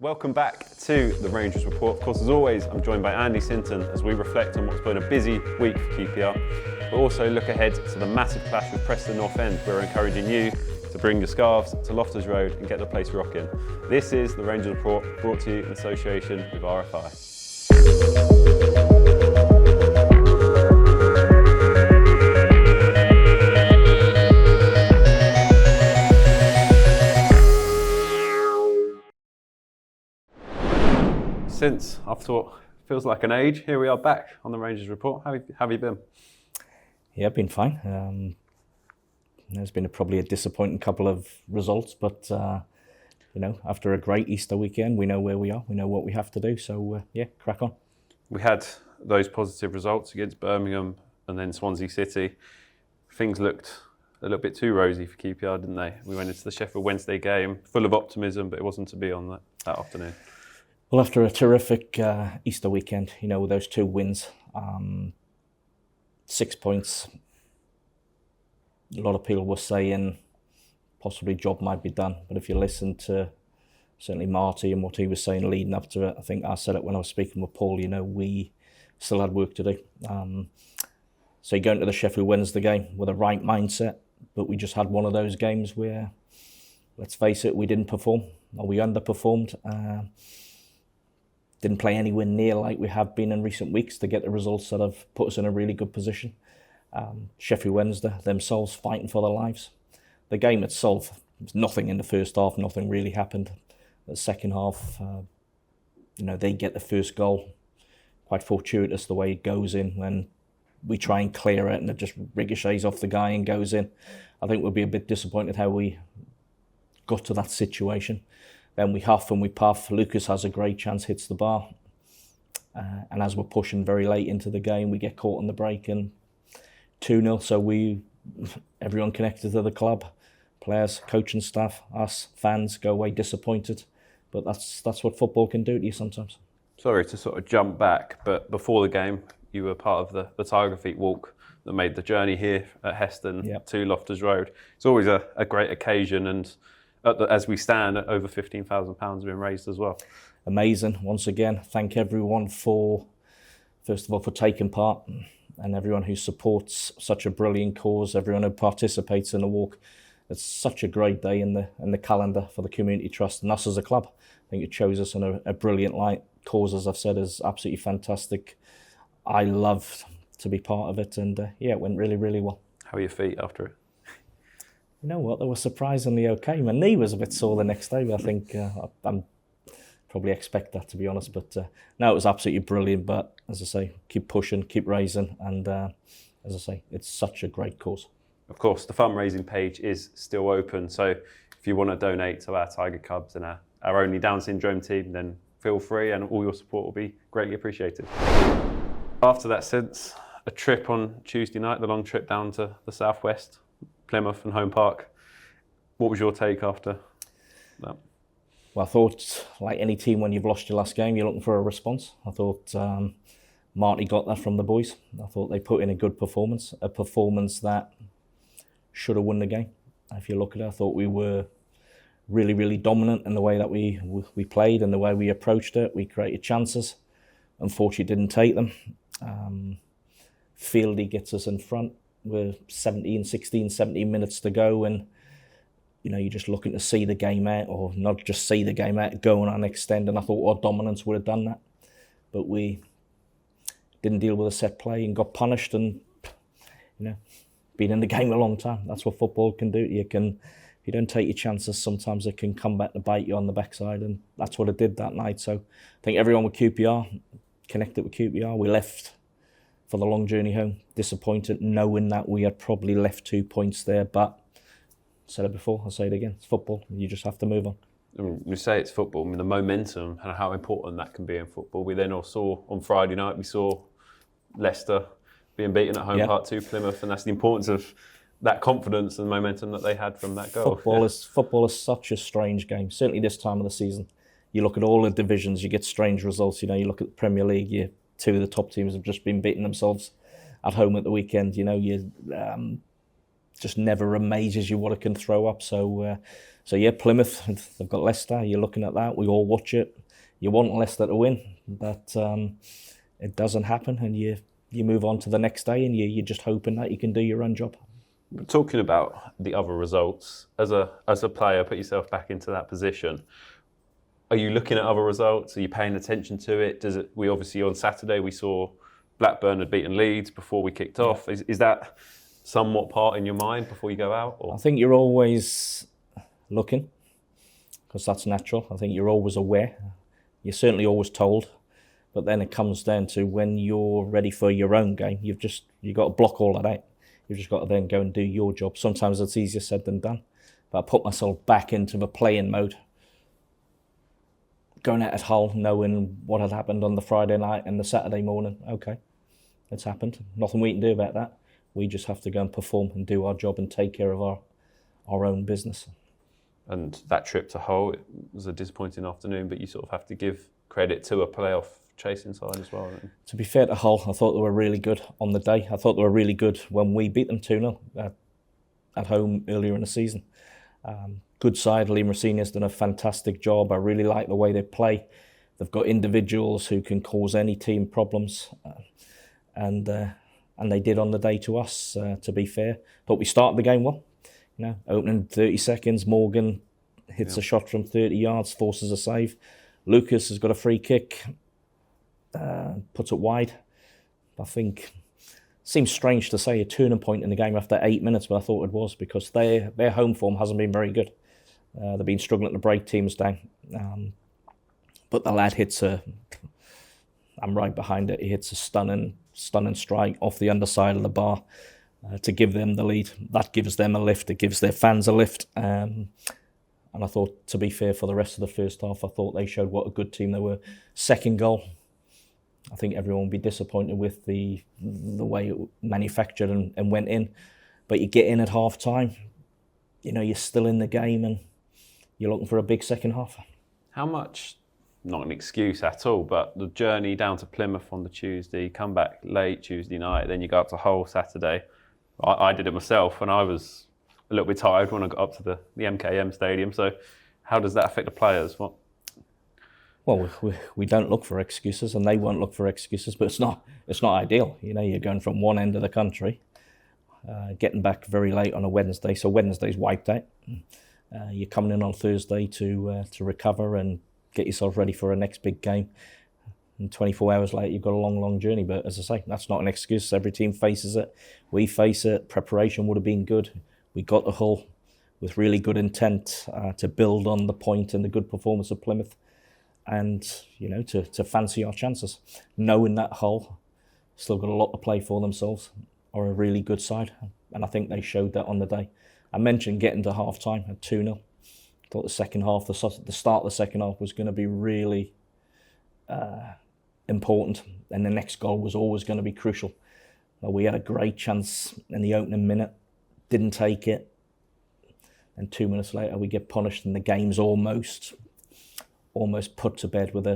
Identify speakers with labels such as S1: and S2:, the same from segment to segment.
S1: Welcome back to the Rangers Report. Of course, as always, I'm joined by Andy Sinton as we reflect on what's been a busy week for QPR, but also look ahead to the massive clash with Preston North End. We're encouraging you to bring your scarves to Loftus Road and get the place rocking. This is the Rangers Report, brought to you in association with RFI. Since I've thought, feels like an age, here we are back on the Rangers Report. How have you been?
S2: Yeah, I've been fine. There's been probably a disappointing couple of results, but after a great Easter weekend, we know where we are, we know what we have to do, so crack on.
S1: We had those positive results against Birmingham and then Swansea City. Things looked a little bit too rosy for QPR, didn't they? We went into the Sheffield Wednesday game full of optimism, but it wasn't to be on that afternoon.
S2: Well, after a terrific Easter weekend, with those two wins, 6 points, a lot of people were saying possibly job might be done. But if you listen to certainly Marty and what he was saying leading up to it, I think I said it when I was speaking with Paul, we still had work to do. So you go into the Sheffield Wednesday game with a right mindset, but we just had one of those games where, let's face it, we didn't perform, or we underperformed. Didn't play anywhere near like we have been in recent weeks to get the results that have put us in a really good position. Sheffield Wednesday themselves fighting for their lives. The game itself, was nothing in the first half, nothing really happened. The second half, they get the first goal. Quite fortuitous the way it goes in when we try and clear it and it just ricochets off the guy and goes in. I think we'll be a bit disappointed how we got to that situation. Then we huff and we puff. Lucas has a great chance, hits the bar. And as we're pushing very late into the game, we get caught on the break and 2-0. So everyone connected to the club, players, coaching staff, us, fans, go away disappointed. But that's what football can do to you sometimes.
S1: Sorry to sort of jump back, but before the game, you were part of the Tiger Feet walk that made the journey here at Heston to Loftus Road. It's always a great occasion, and as we stand, over £15,000 have been raised as well.
S2: Amazing. Once again, thank everyone for taking part, and everyone who supports such a brilliant cause, everyone who participates in the walk. It's such a great day in the calendar for the Community Trust and us as a club. I think it shows us in a brilliant light. Cause, as I've said, is absolutely fantastic. I loved to be part of it, and it went really, really well. How are your feet after it? You know what, they were surprisingly okay. My knee was a bit sore the next day, but I think I'm probably expect that, to be honest. But no, it was absolutely brilliant. But as I say, keep pushing, keep raising, and as I say, it's such a great cause.
S1: Of course, the fundraising page is still open, so if you want to donate to our Tiger Cubs and our only Down syndrome team, then feel free, and all your support will be greatly appreciated. After that, since a trip on Tuesday night, the long trip down to the southwest, Plymouth and Home Park. What was your take after that?
S2: Well, I thought, like any team, when you've lost your last game, you're looking for a response. I thought Marty got that from the boys. I thought they put in a good performance, a performance that should have won the game. If you look at it, I thought we were really, really dominant in the way that we played and the way we approached it. We created chances. Unfortunately, didn't take them. Fieldy gets us in front. With 16, 17 minutes to go, and you're just looking to see the game out, or not just see the game out, go on and extend. And I thought our dominance would have done that, but we didn't deal with a set play and got punished. And been in the game a long time. That's what football can do. If you don't take your chances, sometimes it can come back to bite you on the backside, and that's what it did that night. So I think everyone with QPR connected with QPR. We left for the long journey home, disappointed, knowing that we had probably left 2 points there. But I said it before, I'll say it again, it's football. You just have to move on.
S1: We say it's football, the momentum and how important that can be in football. We then also saw on Friday night, we saw Leicester being beaten at Home Park to Plymouth, and that's the importance of that confidence and momentum that they had from that goal.
S2: Football is such a strange game, certainly this time of the season. You look at all the divisions, you get strange results. You look at the Premier League, two of the top teams have just been beating themselves at home at the weekend. just never amazes you what it can throw up. So yeah, Plymouth, they've got Leicester. You're looking at that. We all watch it. You want Leicester to win, but it doesn't happen, and you move on to the next day, and you're just hoping that you can do your own job.
S1: Talking about the other results, as a player, put yourself back into that position. Are you looking at other results? Are you paying attention to it? We obviously on Saturday we saw Blackburn had beaten Leeds before we kicked off. Is that somewhat part in your mind before you go out? Or?
S2: I think you're always looking, because that's natural. I think you're always aware. You're certainly always told. But then it comes down to when you're ready for your own game, you've got to block all that out. You've just got to then go and do your job. Sometimes it's easier said than done. But I put myself back into the playing mode, going out at Hull, knowing what had happened on the Friday night and the Saturday morning. Okay, it's happened. Nothing we can do about that. We just have to go and perform and do our job and take care of our own business. And
S1: that trip to Hull, it was a disappointing afternoon, but you sort of have to give credit to a playoff chasing side as well.
S2: To be fair to Hull, I thought they were really good on the day. I thought they were really good when we beat them 2-0 at home earlier in the season. Good side. Liam Rossini's done a fantastic job. I really like the way they play. They've got individuals who can cause any team problems, and they did on the day to us. To be fair, but we started the game well. Opening 30 seconds, Morgan hits a shot from 30 yards, forces a save. Lucas has got a free kick, puts it wide. I think seems strange to say a turning point in the game after 8 minutes, but I thought it was, because their home form hasn't been very good. They've been struggling to break teams down. But the lad hits I'm right behind it, he hits a stunning strike off the underside of the bar to give them the lead. That gives them a lift, it gives their fans a lift. And I thought, to be fair, for the rest of the first half, I thought they showed what a good team they were. Second goal, I think everyone would be disappointed with the way it manufactured and went in. But you get in at half time, you're still in the game and you're looking for a big second half.
S1: How much, not an excuse at all, but the journey down to Plymouth on the Tuesday, come back late Tuesday night, then you go up to Hull Saturday. I did it myself and I was a little bit tired when I got up to the MKM stadium. So how does that affect the players?
S2: Well, we don't look for excuses, and they won't look for excuses. But it's not ideal. You're going from one end of the country, getting back very late on a Wednesday. So Wednesday's wiped out. You're coming in on Thursday to recover and get yourself ready for a next big game. And 24 hours later, you've got a long journey. But as I say, that's not an excuse. Every team faces it. We face it. Preparation would have been good. We got to Hull with really good intent to build on the point and the good performance of Plymouth. And, to fancy our chances. Knowing that Hull still got a lot to play for themselves, are a really good side. And I think they showed that on the day. I mentioned getting to half-time at 2-0. I thought the second half, the start of the second half was going to be really important. And the next goal was always going to be crucial. We had a great chance in the opening minute, didn't take it. And 2 minutes later, we get punished and the game's almost put to bed with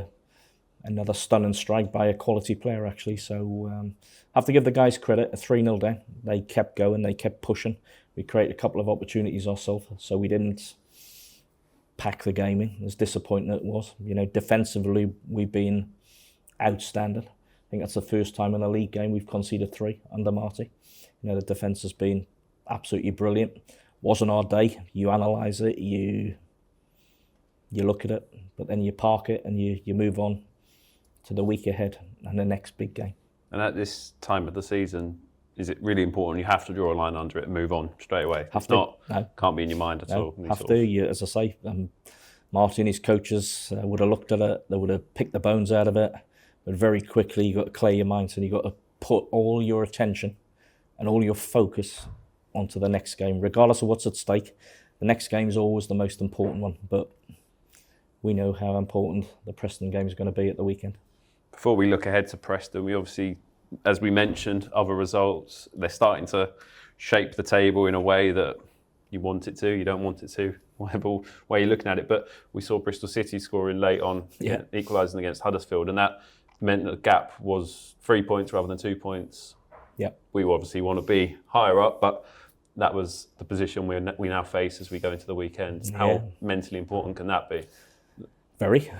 S2: another stunning strike by a quality player, actually. So I have to give the guys credit. A 3-0 down, they kept going, they kept pushing. We created a couple of opportunities ourselves, so we didn't pack the game in, as disappointing as it was. Defensively, we've been outstanding. I think that's the first time in a league game we've conceded 3 under Marty. The defence has been absolutely brilliant. Wasn't our day. You analyse it, you look at it, but then you park it and you move on to the week ahead and the next big game.
S1: And at this time of the season, is it really important? You have to draw a line under it and move on straight away. Can't be in your mind at all.
S2: As I say, Marty and his coaches would have looked at it, they would have picked the bones out of it, but very quickly you've got to clear your mind and you've got to put all your attention and all your focus onto the next game, regardless of what's at stake. The next game is always the most important one, but we know how important the Preston game is going to be at the weekend.
S1: Before we look ahead to Preston, we obviously, as we mentioned, other results, they're starting to shape the table in a way that you want it to, you don't want it to, whatever way you're looking at it. But we saw Bristol City scoring late on, equalising against Huddersfield, and that meant that the gap was 3 points rather than 2 points.
S2: Yeah,
S1: we obviously want to be higher up, but that was the position we now face as we go into the weekend.
S2: Yeah.
S1: How mentally important can that be?
S2: Very,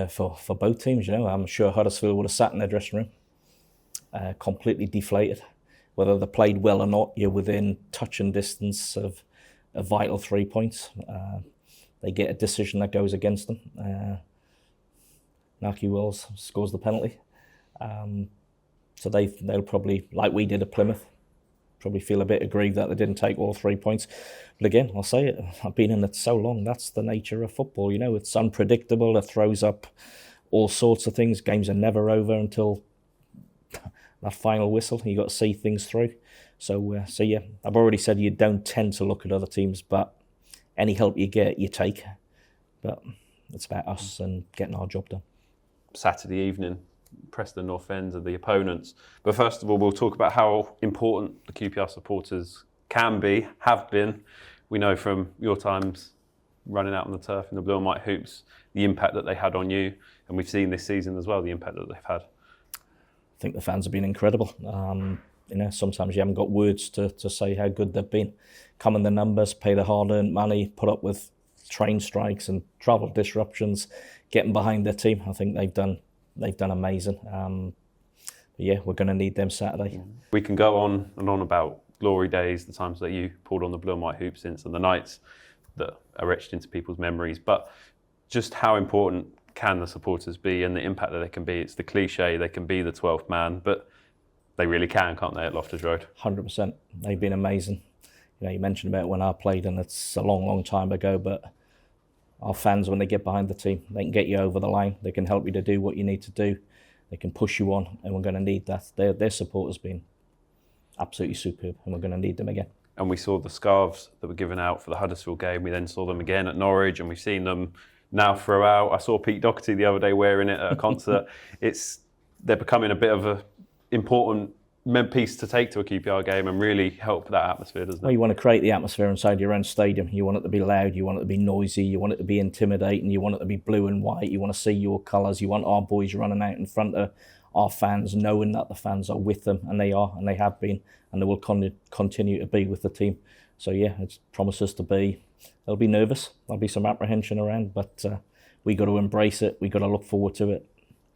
S2: for both teams, I'm sure Huddersfield would have sat in their dressing room, completely deflated. Whether they played well or not, you're within touch and distance of a vital 3 points. They get a decision that goes against them. Naki Wells scores the penalty. So they'll probably, like we did at Plymouth, probably feel a bit aggrieved that they didn't take all 3 points. But again, I'll say it, I've been in it so long, that's the nature of football. It's unpredictable, it throws up all sorts of things. Games are never over until that final whistle. You've got to see things through. So yeah, I've already said you don't tend to look at other teams, but any help you get, you take. But it's about us and getting our job done.
S1: Saturday evening, Preston North End are the opponents. But first of all, we'll talk about how important the QPR supporters can be, have been. We know from your times running out on the turf in the blue and white hoops, the impact that they had on you. And we've seen this season as well, the impact that they've had.
S2: I think the fans have been incredible. Sometimes you haven't got words to say how good they've been. Come in the numbers, pay the hard-earned money, put up with train strikes and travel disruptions, getting behind their team. I think they've done amazing. Yeah, we're going to need them Saturday.
S1: We can go on and on about glory days, the times that you pulled on the blue and white hoops since, and the nights that are etched into people's memories. But just how important can the supporters be and the impact that they can be? It's the cliche, they can be the 12th man, but they really can, can't they, at Loftus Road?
S2: 100%. They've been amazing. You mentioned about when I played, and it's a long, long time ago, but our fans, when they get behind the team, they can get you over the line. They can help you to do what you need to do. They can push you on, and we're going to need that. Their support has been absolutely superb, and we're going to need them again.
S1: And we saw the scarves that were given out for the Huddersfield game. We then saw them again at Norwich, and we've seen them now throughout. I saw Pete Doherty the other day wearing it at a concert. They're becoming a bit of an important piece to take to a QPR game and really help that atmosphere, doesn't it?
S2: Well, you want to create the atmosphere inside your own stadium. You want it to be loud, you want it to be noisy, you want it to be intimidating, you want it to be blue and white, you want to see your colours, you want our boys running out in front of our fans, knowing that the fans are with them, and they are, and they have been, and they will continue to be with the team. So yeah, it promises to be, they'll be nervous, there'll be some apprehension around, but we got to embrace it, we got to look forward to it,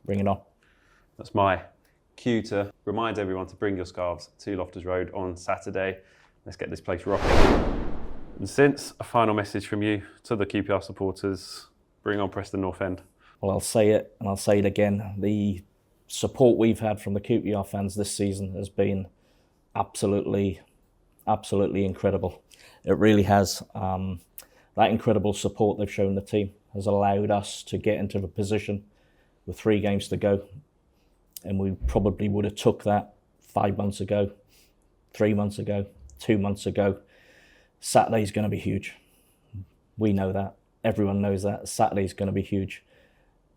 S2: bring it on.
S1: That's my cue to remind everyone to bring your scarves to Loftus Road on Saturday. Let's get this place rocking. And since a final message from you to the QPR supporters, bring on Preston North End.
S2: Well, I'll say it and I'll say it again. The support we've had from the QPR fans this season has been absolutely incredible. It really has. That incredible support they've shown the team has allowed us to get into the position with 3 games to go. And we probably would have took that 5 months ago, 3 months ago, 2 months ago. Saturday's going to be huge. We know that. Everyone knows that. Saturday's going to be huge.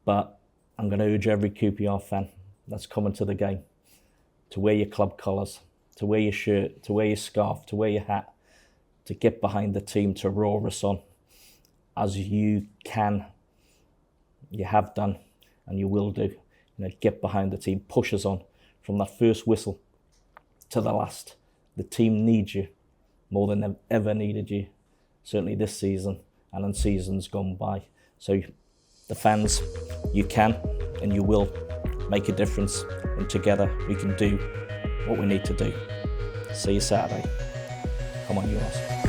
S2: But I'm going to urge every QPR fan that's coming to the game to wear your club colours, to wear your shirt, to wear your scarf, to wear your hat, to get behind the team, to roar us on as you can, you have done, and you will do. Get behind the team, push us on from that first whistle to the last. The team needs you more than they've ever needed you, certainly this season and in seasons gone by. So the fans, you can and you will make a difference, and together we can do what we need to do. See you Saturday. Come on, you guys.